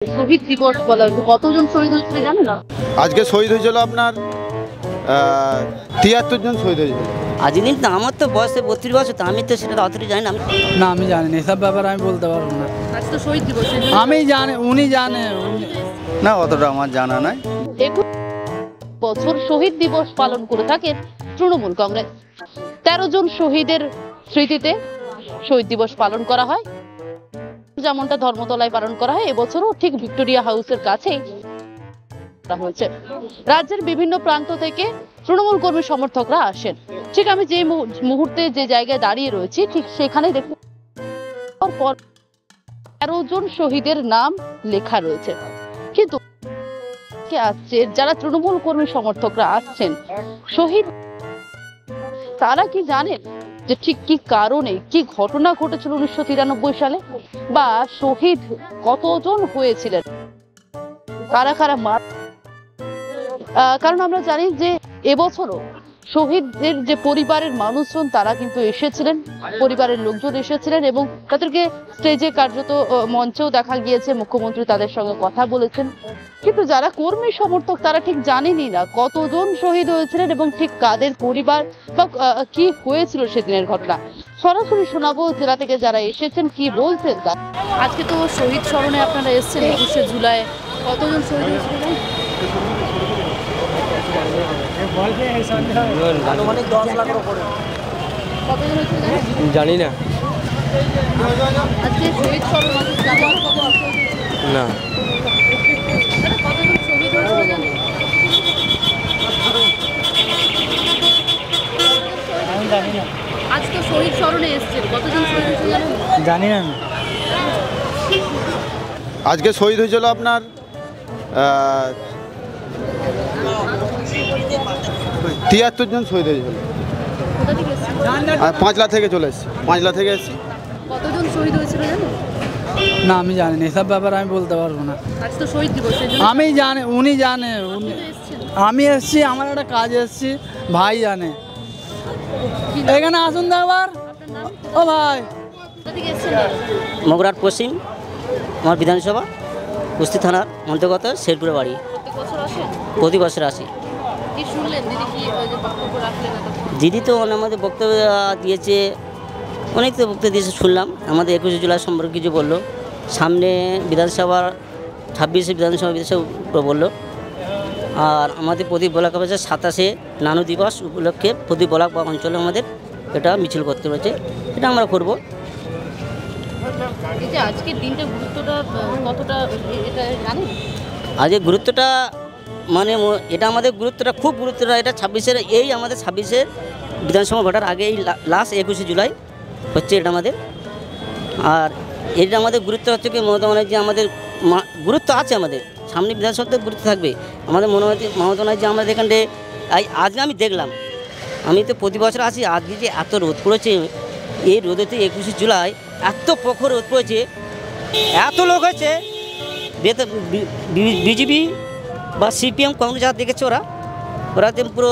শহীদ দিবস বলা হচ্ছে, কতজন শহীদ হয়েছিল জানো না? আজকে শহীদ হয়েছিল আপনার ৭৩ জন শহীদ হয়েছিল। আজ দিন তো আমার তো বয়সে 32 বছর, তো আমি তো সেটা অতটা জানি না। না আমি জানি না, এসব ব্যাপারে আমি বলতে পারবো না। আজ তো শহীদ দিবস, আমি জানি, উনি জানে। না অতটা আমার জানা নাই। 21 বছর শহীদ দিবস পালন করে থাকেন তৃণমূল কংগ্রেস। 13 জন শহীদের স্মৃতিতে শহীদ দিবস পালন করা হয়, যেমনটা ধর্মতলায় পালন করা হয়। এবছরও ঠিক ভিক্টোরিয়া হাউসের কাছেই হয়েছে। রাজ্যের বিভিন্ন প্রান্ত থেকে তৃণমূল কর্মী সমর্থকরা আসেন। ঠিক আমি যে মুহূর্তে যে জায়গায় দাঁড়িয়ে রয়েছি, ঠিক সেখানে দেখুন 13 জন শহীদের নাম লেখা রয়েছে। কিন্তু আসছে যারা তৃণমূল কর্মী সমর্থকরা আসছেন শহীদ, তারা কি জানেন যে ঠিক কি কারণে কি ঘটনা ঘটেছিল 1993 সালে, বা শহীদ কতজন হয়েছিলেন, কারা কারা কারণ আমরা জানি যে এবছরও শহীদদের যে পরিবারের মানুষজন তারা কিন্তু এসেছিলেন, পরিবারের লোকজন এসেছিলেন এবং তাদেরকে স্টেজে কার্যত মঞ্চেও দেখা গিয়েছে, মুখ্যমন্ত্রী তাদের সঙ্গে কথা বলেছেন। কিন্তু যারা কর্মী সমর্থক তারা ঠিক জানেনই না কতজন শহীদ হয়েছিলেন এবং ঠিক কাদের পরিবার বা কি হয়েছিল সেদিনের ঘটনা। সরাসরি শোনাবো জেলা থেকে যারা এসেছেন কি বলছেন। আজকে তো শহীদ স্মরণে আপনারা এসেছেন 21শে জুলাই, কতজন শহীদ হয়েছিলেন? জানি না। আজকে শহীদ স্মরণ না কতজন শহীদ হয়েছিল জানেন? আজ তো শহীদ স্মরণে এসেছেন, কতজন শহীদ হয়েছিল জানেন? জানি না। আজকে শহীদ হয়েছিল আপনার ৭৩ জন শহীদ হয়েছিল। কোথা থেকে এসেছেন? আর পাঁচলা থেকে চলে এসেছি, পাঁচলা থেকে এসেছি। কতজন শহীদ হয়েছিল জানেন? না আমি জানি না, এসব ব্যাপারে আমি বলতে পারবো না। আজ তো শহীদ দিবস, আমি জানি, উনি জানে। এসেছেন। আমি এসছি, আমার একটা কাজ এসছি, ভাই জানে। এখানে আসুন তো আবার। আপনার নাম? ও ভাই, কোথা থেকে এসেছেন? মগরাট পশ্চিম আমার বিধানসভা, কুস্তি থানার অন্তর্গত শেরপুরে বাড়ি। প্রত্যেক বছর আসেন? প্রতি বছর আসি। কি শুনলেন দিদি, কি যে বক্তব্য রাখলেন? দিদি তো আমাদের বক্তব্য দিয়েছে, অনেক তো বক্তব্য দিয়েছে শুনলাম। আমাদের 21শে জুলাই সম্পর্কে কিছু বললো, সামনে বিধানসভার 26শে বিধানসভা বললো। আর আমাদের প্রদীপ ব্লক অফিসে 27শে নানু দিবস উপলক্ষে প্রদীপ ব্লক বা অঞ্চলে আমাদের এটা মিছিল করতে হয়েছে, এটা আমরা করবো। এই যে আজকের দিনটা গুরুত্বটা কতটা এটা জানেন? আজকের গুরুত্বটা মানে এটা আমাদের গুরুত্বটা খুব গুরুত্বটা, এটা 26শে, এই আমাদের 26শে বিধানসভা ভোটার আগে এই লাস্ট 21শে জুলাই হচ্ছে এটা আমাদের। আর এটা আমাদের গুরুত্ব হচ্ছে কি, মমতা ব্যানার্জি আমাদের গুরুত্ব আছে, আমাদের সামনে বিধানসভাতে গুরুত্ব থাকবে। আমাদের মমতা ব্যানার্জি আমাদের এখানে আজকে আমি দেখলাম, আমি তো প্রতি বছর আসি, আজকে যে এত রোদ পড়েছে, এই রোদেতে 21শে জুলাই এত প্রখর রোদ পড়েছে, এত লোক হয়েছে। বিজেপি বা সিপিএম কংগ্রেস যা দেখেছে ওরা পুরো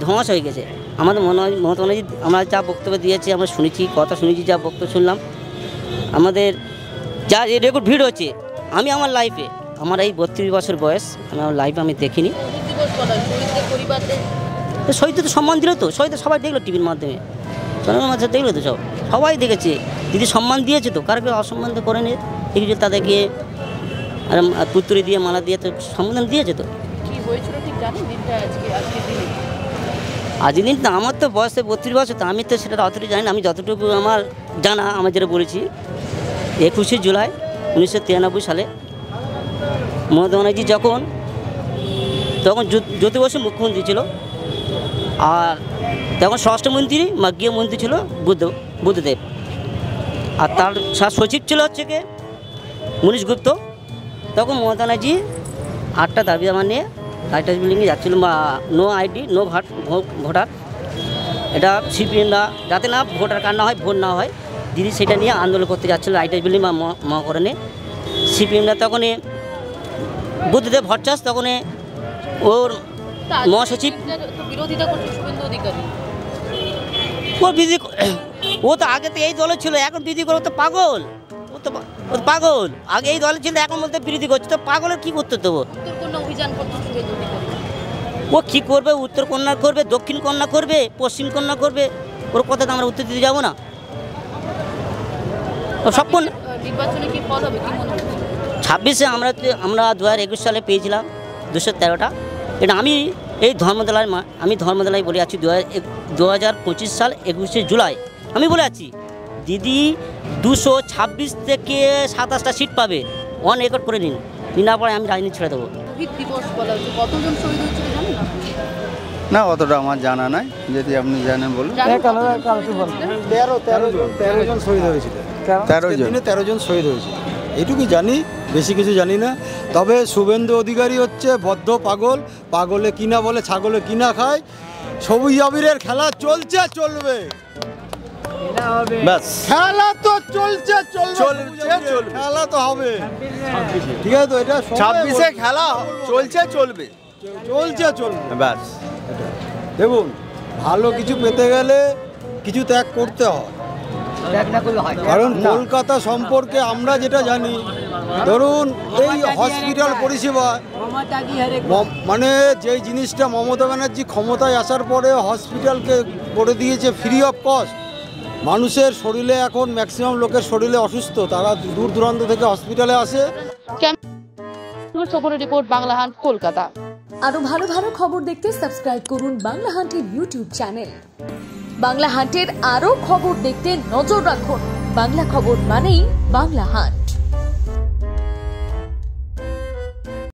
ধোঁয়াশ হয়ে গেছে। আমাদের মমতা ব্যানার্জি আমরা যা বক্তব্য দিয়েছে আমরা শুনেছি, কথা শুনেছি, যা বক্তব্য শুনলাম, আমাদের যা রেকর্ড ভিড় হচ্ছে, আমি আমার লাইফে, আমার এই 32 বছর বয়স, আমার লাইফে আমি দেখিনি। শহীদদের তো সম্মান দিল, তো শহীদদের সবাই দেখলো টিভির মাধ্যমে, জনগণের মাঝে দেখলো তো, সবাই দেখেছে। দিদি সম্মান দিয়েছে তো, কারকে অসম্মান তো করেনি। দেখেছি তাদেরকে আর পুত্রি দিয়ে মালা দিয়ে তো সম্বোধন দিয়েছে। তো কি হয়েছিল ঠিক জানেন দিনটা? আজকে দিনে আজ দিন তো আমার তো বয়সে 32 বছর, তো আমি তো সেটা অতটা জানি না। আমি যতটুকু আমার জানা, আমার যেটা বলেছি, 21শে জুলাই 1993 সালে মমতা ব্যানার্জি তখন জ্যোতি বসু মুখ্যমন্ত্রী ছিল, আর তখন স্বরাষ্ট্রমন্ত্রী বা গৃহমন্ত্রী ছিল বুদ্ধদেব, আর তার সচিব ছিল হচ্ছে কি মনীশ গুপ্ত। তখন মমতা ব্যানার্জি 8টা দাবি আমার নিয়ে রাইটার্স বিল্ডিংয়ে যাচ্ছিল, বা নো আইডি নো ভোটার, এটা সিপিএমরা যাতে না ভোটার কার্ড না হয়, ভোট না হয়, দিদি সেটা নিয়ে আন্দোলন করতে যাচ্ছিলো রাইটার্স বিল্ডিং বা মহাকরণে। সিপিএমরা তখনই বুদ্ধদেব ভট্টাচার্য, তখন ওর মহাসচিব বিরোধিতা করছে শুভেন্দু অধিকারী। ও তো আগে তো এই দলে ছিল, এখন বিধি করে তো পাগল, ও তো ও তো পাগল, আগে এই দলে ছিল এখন বলতে বিরোধী করছে, তো পাগলের কি করতে দেবো? উত্তরকন্যা অভিযান করছে শুভেন্দু অধিকারী। ও কি করবে? উত্তর কন্যা করবে, দক্ষিণ কন্যা করবে, পশ্চিম কন্যা করবে, ওর কথাতে আমরা উত্তর দিতে যাবো না? ও সব নির্বাচনে কি ফল হবে কি মনে হচ্ছে? 26-এ আমরা 2021 সালে পেয়েছিলাম 213টা। এটা আমি এই ধর্মতলায় বলে আছি 2025 সাল 21শে জুলাই আমি বলে আছি দিদি 226 থেকে 27টা সিট পাবে, অন রেকর্ড করে নিন, না পরে আমি রাজনীতি ছেড়ে দেবো। শহীদ দিবস বলা হচ্ছে, কতজন শহীদ হয়েছিল জানেন না? না অতটা আমার জানা নাই, যদি আপনি জানেন বলুন। 13 জন শহীদ হয়েছিল, 13 জন। 13 জন শহীদ হয়েছিল, এইটুকুই জানি, বেশি কিছু জানি না। তবে শুভেন্দু অধিকারী হচ্ছে বদ্ধ পাগল, পাগলে কিনা বলে ছাগলে কিনা খায়। সবুজ আবিরের খেলা চলছে, চলবে, ব্যাস খেলা তো চলছে, খেলা তো হবে, ঠিক আছে তো? এটা 26-এ খেলা চলছে, চলবে, চলবে। ব্যাস। দেখুন, ভালো কিছু পেতে গেলে কিছু ত্যাগ করতে হয়, কারণ কলকাতা সম্পর্কে আমরা যেটা জানি, ধরুন এই হসপিটাল পরিষেবা, মানে যেই জিনিসটা মমতা ব্যানার্জি ক্ষমতায় আসার পরে হসপিটালকে করে দিয়েছে ফ্রি অফ কস্ট। মানুষের শরীরে এখন ম্যাক্সিমাম লোকের শরীরে অসুস্থ, তারা দূর দূরান্ত থেকে হসপিটালে আসে। Report Bangla hunt, Kolkata. আরো ভালো ভালো খবর দেখতে সাবস্ক্রাইব করুন বাংলা হান্টের ইউটিউব চ্যানেল। বাংলা হান্টের আরো খবর দেখতে নজর রাখুন। বাংলা খবর মানেই বাংলা হান্ট।